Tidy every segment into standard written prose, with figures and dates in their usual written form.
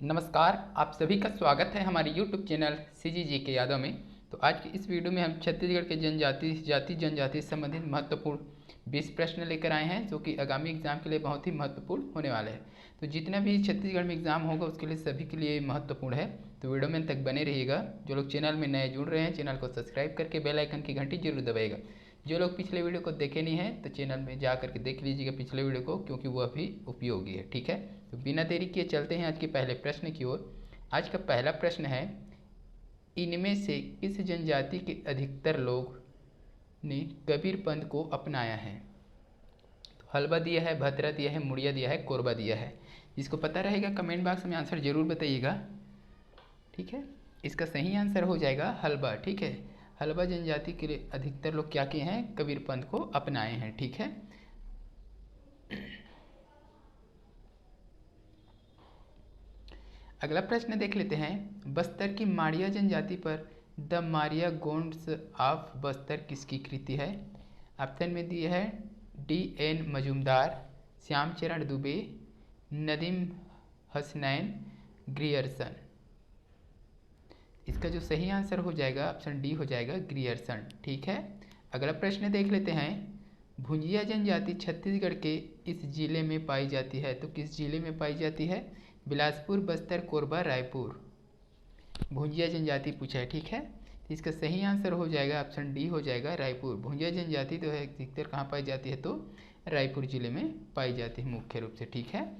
नमस्कार, आप सभी का स्वागत है हमारे YouTube चैनल CGG के यादव में। तो आज की इस वीडियो में हम छत्तीसगढ़ के जाति जनजाति से संबंधित महत्वपूर्ण 20 प्रश्न लेकर आए हैं, जो कि आगामी एग्जाम के लिए बहुत ही महत्वपूर्ण होने वाले हैं। तो जितना भी छत्तीसगढ़ में एग्जाम होगा उसके लिए सभी के लिए महत्वपूर्ण है। तो वीडियो में अंत तक बने रहिएगा। जो लोग चैनल में नए जुड़ रहे हैं, चैनल को सब्सक्राइब करके बेल आइकन की घंटी जरूर दबाइएगा। जो लोग पिछले वीडियो को देखे नहीं हैं तो चैनल में जा करके देख लीजिएगा पिछले वीडियो को, क्योंकि वह भी उपयोगी है। ठीक है, तो बिना देरी किए चलते हैं आज के पहले प्रश्न की ओर। आज का पहला प्रश्न है, इनमें से किस जनजाति के अधिकतर लोग ने कबीरपंथ को अपनाया है? तो हल्बा दिया है, भतरा दिया है, मुड़िया दिया है, कोरबा दिया है। जिसको पता रहेगा कमेंट बॉक्स में आंसर जरूर बताइएगा। ठीक है, इसका सही आंसर हो जाएगा हल्बा। ठीक है, हल्बा जनजाति के अधिकतर लोग क्या किए हैं? कबीरपंथ को अपनाए हैं। ठीक है, अगला प्रश्न देख लेते हैं। बस्तर की माड़िया जनजाति पर द मारिया गोंड्स ऑफ बस्तर किसकी कृति है? ऑप्शन में दिए है D.N. मजूमदार, श्यामचरण दुबे, नदीम हसनैन, ग्रियर्सन। इसका जो सही आंसर हो जाएगा ऑप्शन डी हो जाएगा, ग्रियर्सन। ठीक है, अगला प्रश्न देख लेते हैं। भुंजिया जनजाति छत्तीसगढ़ के इस जिले में पाई जाती है, तो किस जिले में पाई जाती है? बिलासपुर, बस्तर, कोरबा, रायपुर। भुंजिया जनजाति पूछा है। ठीक है, तो इसका सही आंसर हो जाएगा ऑप्शन डी हो जाएगा, रायपुर। भुंजिया जनजाति तो है अधिकतर कहाँ पाई जाती है? तो रायपुर जिले में पाई जाती है मुख्य रूप से। ठीक है,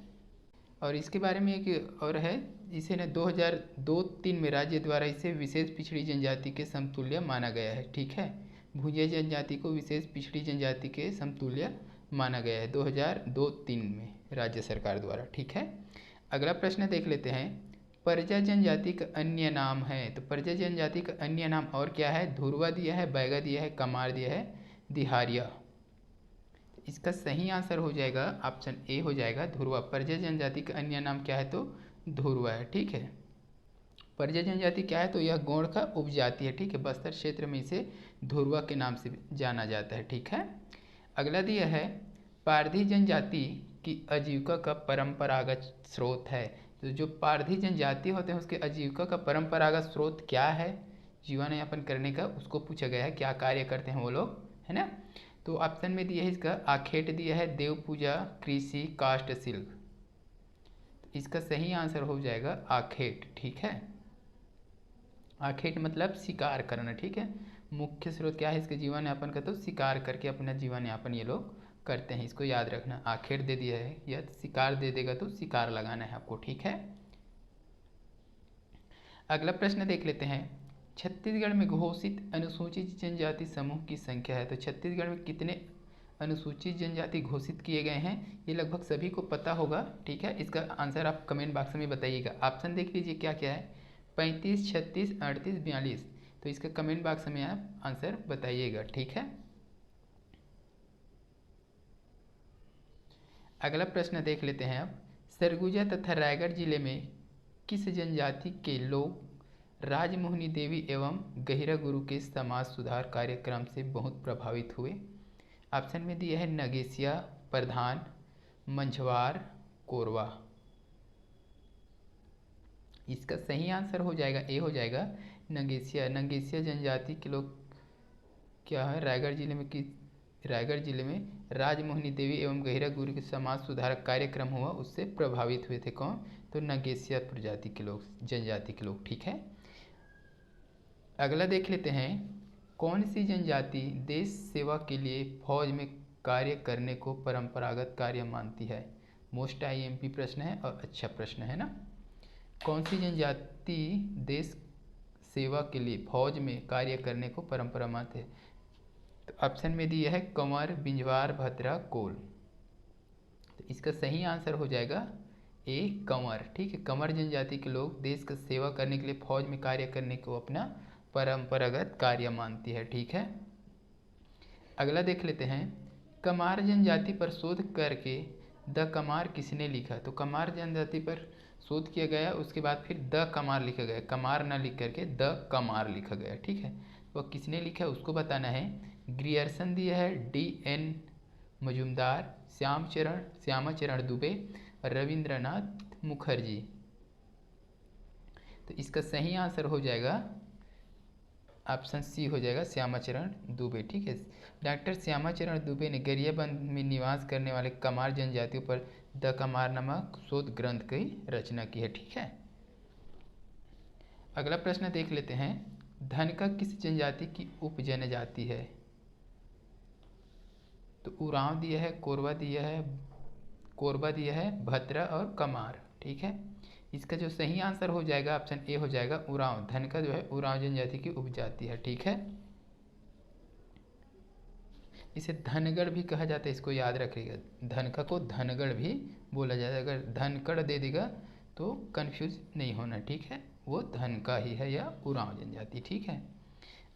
और इसके बारे में एक और है, इसे न 2002-3 में राज्य द्वारा इसे विशेष पिछड़ी जनजाति के समतुल्य माना गया है। ठीक है, भुंजिया जनजाति को विशेष पिछड़ी जनजाति के समतुल्य माना गया है 2002-3 में राज्य सरकार द्वारा। ठीक है, अगला प्रश्न देख लेते हैं। परजा जनजाति का अन्य नाम है, तो परजा जनजाति का अन्य नाम और क्या है? धुरवा दिया है, बैगा दिया है, कमार दिया है, दिहारिया। इसका सही आंसर हो जाएगा ऑप्शन ए हो जाएगा, धुरवा। परजा जनजाति का अन्य नाम क्या है? तो धुरवा है। ठीक है, परजा जनजाति क्या है? तो यह गोंड का उपजाति है। ठीक है, बस्तर क्षेत्र में इसे धुरवा के नाम से जाना जाता है। ठीक है, अगला दिया है, पारधी जनजाति की आजीविका का परंपरागत स्रोत है। तो जो पारधी जनजाति होते हैं उसके आजीविका का परंपरागत स्रोत क्या है जीवन यापन करने का, उसको पूछा गया है। क्या कार्य करते हैं वो लोग, है ना? तो ऑप्शन में दिया है इसका आखेट दिया है, देव पूजा, कृषि, काष्ठ शिल्प। तो इसका सही आंसर हो जाएगा आखेट। ठीक है, आखेट मतलब शिकार करना। ठीक है, मुख्य स्रोत क्या है इसके जीवन यापन का? तो शिकार करके अपना जीवन यापन ये लोग करते हैं। इसको याद रखना, आखेट दे दिया है या शिकार दे देगा तो शिकार लगाना है आपको। ठीक है, अगला प्रश्न देख लेते हैं। छत्तीसगढ़ में घोषित अनुसूचित जनजाति समूह की संख्या है, तो छत्तीसगढ़ में कितने अनुसूचित जनजाति घोषित किए गए हैं? ये लगभग सभी को पता होगा। ठीक है, इसका आंसर आप कमेंट बॉक्स में बताइएगा। ऑप्शन देख लीजिए क्या क्या है, 35, 36, 38, 42। तो इसका कमेंट बॉक्स में आप आंसर बताइएगा। ठीक है, अगला प्रश्न देख लेते हैं अब। सरगुजा तथा रायगढ़ जिले में किस जनजाति के लोग राजमोहिनी देवी एवं गहिरा गुरु के समाज सुधार कार्यक्रम से बहुत प्रभावित हुए? ऑप्शन में दिया है नगेसिया, प्रधान, मंझवार, कोरवा। इसका सही आंसर हो जाएगा ए हो जाएगा, नगेसिया। नगेसिया जनजाति के लोग क्या है? रायगढ़ जिले में रायगढ़ जिले में राजमोहिनी देवी एवं गहिरा गुरु के समाज सुधारक कार्यक्रम हुआ, उससे प्रभावित हुए थे। कौन? तो नगेसिया प्रजाति के लोग, जनजाति के लोग। ठीक है, अगला देख लेते हैं। कौन सी जनजाति देश सेवा के लिए फौज में कार्य करने को परंपरागत कार्य मानती है? मोस्ट IMP प्रश्न है और अच्छा प्रश्न है ना। कौन सी जनजाति देश सेवा के लिए फौज में कार्य करने को परंपरा मानते हैं? तो ऑप्शन में दिया है कंवर, बिंजवार, भद्रा, कोल। तो इसका सही आंसर हो जाएगा ए, कंवर। ठीक है, कंवर जनजाति के लोग देश का सेवा करने के लिए फौज में कार्य करने को अपना परंपरागत कार्य मानती है। ठीक है, अगला देख लेते हैं। कमार जनजाति पर शोध करके द कमार किसने लिखा? तो कमार जनजाति पर शोध किया गया, उसके बाद फिर द कमार लिखा गया, कमार ना लिख करके द कमार लिखा गया। ठीक है, वह किसने लिखा है उसको बताना है। ग्रियर्सन दिया है, D.N. मजूमदार, श्यामाचरण दुबे, रविंद्रनाथ मुखर्जी। तो इसका सही आंसर हो जाएगा ऑप्शन सी हो जाएगा, श्यामाचरण दुबे। ठीक है, डॉक्टर श्यामाचरण दुबे ने गरियाबंद में निवास करने वाले कमार जनजातियों पर द कमार नामक शोध ग्रंथ की रचना की है। ठीक है, अगला प्रश्न देख लेते हैं, धनका किस जनजाति की उप जनजाति है? तो उरांव दिया है, कोरबा दिया है, भद्रा और कमार। ठीक है, इसका जो सही आंसर हो जाएगा ऑप्शन ए हो जाएगा उरांव। धनका जो है उरांव जनजाति की उपजाति है। ठीक है, इसे धनगढ़ भी कहा जाता है, इसको याद रखिएगा। धनका को धनगढ़ भी बोला जाता है। अगर धनगढ़ दे देगा तो कंफ्यूज नहीं होना। ठीक है, वो धनका ही है या उरांव जनजाति। ठीक है,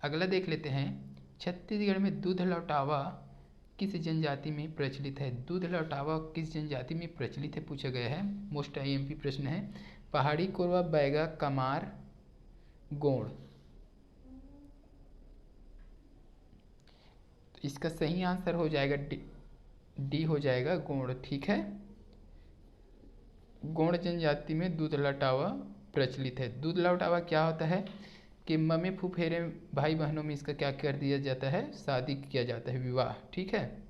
अगला देख लेते हैं, छत्तीसगढ़ में दूध लौटावा किस जनजाति में प्रचलित है? दूध लौटावा किस जनजाति में प्रचलित है पूछा गया है। मोस्ट आईएमपी प्रश्न है। पहाड़ी कोरवा, बैगा, कमार, गोंड। तो इसका सही आंसर हो जाएगा डी हो जाएगा, गोंड। ठीक है, गोंड जनजाति में दूध लौटावा प्रचलित है। दूध लौटावा क्या होता है कि मम्मी फुफेरे भाई बहनों में इसका क्या कर दिया जाता है, शादी किया जाता है, विवाह। ठीक है,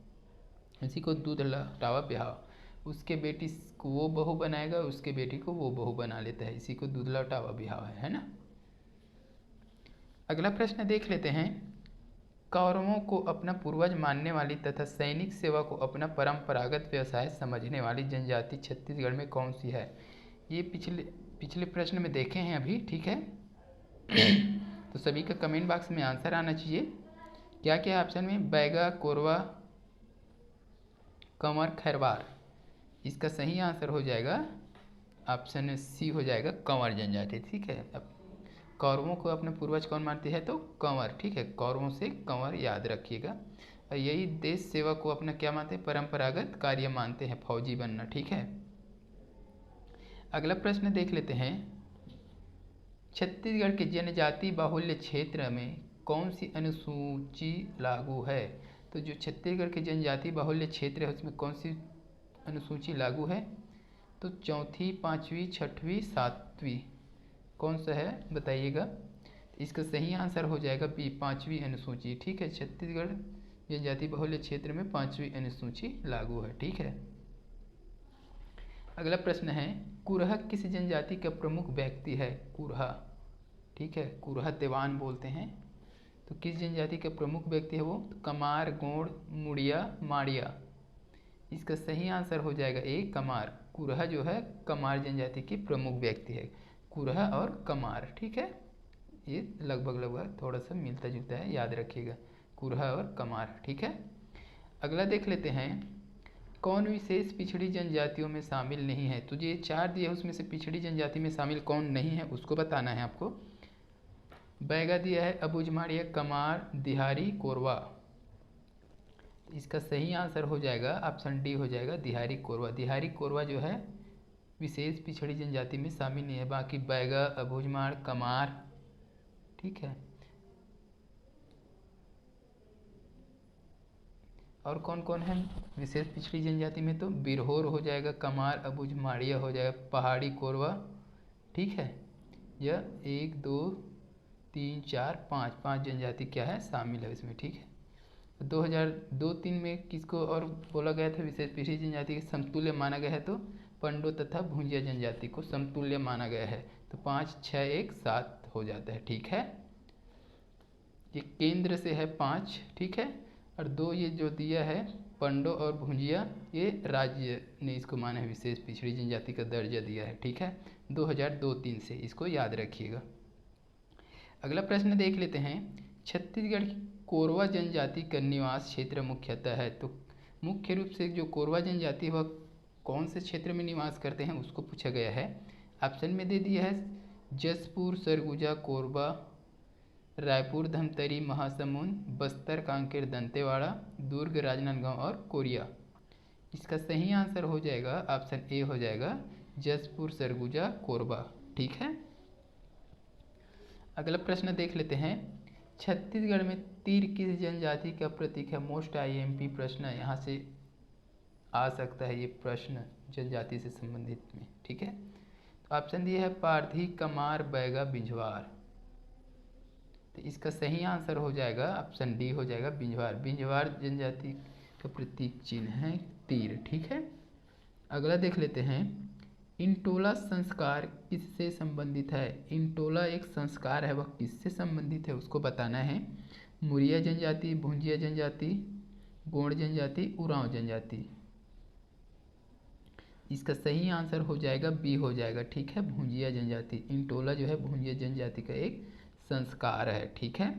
इसी को दूध लौटावा ब्याह। उसके बेटी को वो बहू बनाएगा, उसके बेटी को वो बहू बना लेता है, इसी को दूध लौटावा ब्याह है ना। अगला प्रश्न देख लेते हैं, कौरवों को अपना पूर्वज मानने वाली तथा सैनिक सेवा को अपना परंपरागत व्यवसाय समझने वाली जनजाति छत्तीसगढ़ में कौन सी है? ये पिछले प्रश्न में देखे हैं अभी। ठीक है, तो सभी का कमेंट बॉक्स में आंसर आना चाहिए। क्या क्या ऑप्शन में? बैगा, कोरवा, कंवर, खैरवार। इसका सही आंसर हो जाएगा ऑप्शन सी हो जाएगा, कंवर जनजाति। ठीक है, अब कौरवों को अपने पूर्वज कौन मानते हैं? तो कंवर। ठीक है, कौरवों से कंवर याद रखिएगा। और यही देश सेवा को अपना क्या मानते हैं? परंपरागत कार्य मानते हैं, फौजी बनना। ठीक है, अगला प्रश्न देख लेते हैं, छत्तीसगढ़ के जनजाति बाहुल्य क्षेत्र में कौन सी अनुसूची लागू है? तो जो छत्तीसगढ़ के जनजाति बाहुल्य क्षेत्र है उसमें कौन सी अनुसूची लागू है? तो चौथी, पाँचवीं, छठवीं, सातवीं, कौन सा है बताइएगा। इसका सही आंसर हो जाएगा बी, पाँचवीं अनुसूची। ठीक है, छत्तीसगढ़ जनजाति बाहुल्य क्षेत्र में पाँचवीं अनुसूची लागू है। ठीक है, अगला प्रश्न है, कुरहा किस जनजाति का प्रमुख व्यक्ति है? कुरहा। ठीक है, कुरहा देवान बोलते हैं। तो किस जनजाति का प्रमुख व्यक्ति है वो? तो कमार, गोंड, मुड़िया, माड़िया। इसका सही आंसर हो जाएगा ए, कमार। कुरहा जो है कमार जनजाति के प्रमुख व्यक्ति है, कुरहा और कमार। ठीक है, ये लगभग थोड़ा सा मिलता जुलता है, याद रखिएगा, कुरहा और कमार। ठीक है, अगला देख लेते हैं, कौन विशेष पिछड़ी जनजातियों में शामिल नहीं है? तो ये चार दिए उसमें से पिछड़ी जनजाति में शामिल कौन नहीं है उसको बताना है आपको। बैगा दिया है, अबुझमाड़िया, कमार, दिहारी, कोरवा। इसका सही आंसर हो जाएगा ऑप्शन डी हो जाएगा, दिहारी कोरवा। दिहारी कोरवा जो है विशेष पिछड़ी जनजाति में शामिल नहीं है। बाकी बैगा, अबुझमाड़, कमार। ठीक है, और कौन कौन है विशेष पिछड़ी जनजाति में? तो बिरहोर हो जाएगा, कमार, अबुझमाड़िया हो जाएगा, पहाड़ी कोरवा। ठीक है, यह 1 2 3 4 5 जनजाति क्या है शामिल है इसमें। ठीक है, 2002-3 में किसको और बोला गया था विशेष पिछड़ी जनजाति के समतुल्य माना गया है? तो पंडो तथा भुंजिया जनजाति को समतुल्य माना गया है। तो 5 6 1 7 हो जाता है। ठीक है, ये केंद्र से है 5। ठीक है, और 2 ये जो दिया है पंडो और भुंजिया, ये राज्य ने इसको माना है, विशेष पिछड़ी जनजाति का दर्जा दिया है। ठीक है, 2002-3 से, इसको याद रखिएगा। अगला प्रश्न देख लेते हैं, छत्तीसगढ़ की कोरवा जनजाति का निवास क्षेत्र मुख्यतः है। तो मुख्य रूप से जो कोरवा जनजाति है वह कौन से क्षेत्र में निवास करते हैं उसको पूछा गया है। ऑप्शन में दे दिया है जसपुर, सरगुजा, कोरबा, रायपुर, धमतरी, महासमुंद, बस्तर, कांकेर, दंतेवाड़ा, दुर्ग, राजनांदगांव और कोरिया। इसका सही आंसर हो जाएगा ऑप्शन ए हो जाएगा, जसपुर, सरगुजा, कोरबा। ठीक है, अगला प्रश्न देख लेते हैं, छत्तीसगढ़ में तीर किस जनजाति का प्रतीक है? मोस्ट आईएमपी प्रश्न यहाँ से आ सकता है, ये प्रश्न जनजाति से संबंधित में। ठीक है, ऑप्शन दिया है पारधी, कमार, बैगा, बिंझवार। तो इसका सही आंसर हो जाएगा ऑप्शन डी हो जाएगा बिंझवार। बिंझवार जनजाति का प्रतीक चिन्ह है तीर। ठीक है, अगला देख लेते हैं। इंटोला संस्कार किससे संबंधित है? इंटोला एक संस्कार है, वह किससे संबंधित है उसको बताना है। मुरिया जनजाति, भुंजिया जनजाति, गोंड जनजाति, उरांव जनजाति। इसका सही आंसर हो जाएगा बी हो जाएगा। ठीक है, भुंजिया जनजाति। इंटोला जो है भुंजिया जनजाति का एक संस्कार है। ठीक है,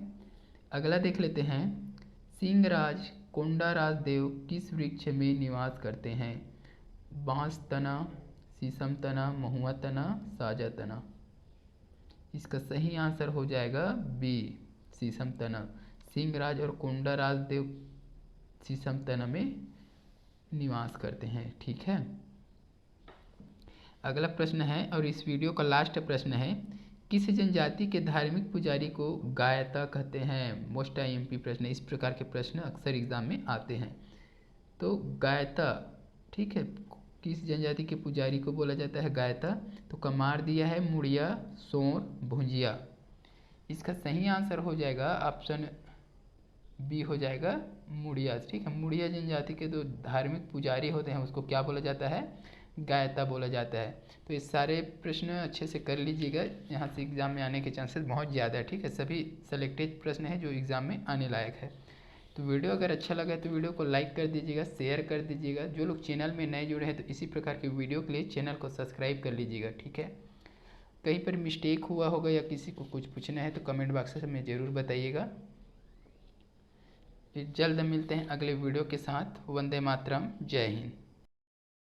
अगला देख लेते हैं। सिंहराज कोंडाराज देव किस वृक्ष में निवास करते हैं? बांस तना, शीशम तना, महुआ तना, साजा तना। इसका सही आंसर हो जाएगा बी, शीशम तना। सिंहराज और कोंडाराज देव शीशम तना में निवास करते हैं। ठीक है, अगला प्रश्न है और इस वीडियो का लास्ट प्रश्न है। किस जनजाति के धार्मिक पुजारी को गायता कहते हैं? मोस्ट आईएमपी प्रश्न, इस प्रकार के प्रश्न अक्सर एग्जाम में आते हैं। तो गायता, ठीक है, किस जनजाति के पुजारी को बोला जाता है गायता? तो कमार दिया है, मुड़िया, सोर, भुंजिया। इसका सही आंसर हो जाएगा ऑप्शन बी हो जाएगा मुड़िया। ठीक है, मुड़िया जनजाति के जो धार्मिक पुजारी होते हैं उसको क्या बोला जाता है? गायता बोला जाता है। तो ये सारे प्रश्न अच्छे से कर लीजिएगा, यहाँ से एग्ज़ाम में आने के चांसेस बहुत ज़्यादा है। ठीक है, सभी सेलेक्टेड प्रश्न है जो एग्ज़ाम में आने लायक है। तो वीडियो अगर अच्छा लगा तो वीडियो को लाइक कर दीजिएगा, शेयर कर दीजिएगा। जो लोग चैनल में नए जुड़े हैं तो इसी प्रकार के वीडियो के लिए चैनल को सब्सक्राइब कर लीजिएगा। ठीक है, कहीं पर मिस्टेक हुआ होगा या किसी को कुछ पूछना है तो कमेंट बॉक्स में ज़रूर बताइएगा। जल्द मिलते हैं अगले वीडियो के साथ। वंदे मातरम, जय हिंद।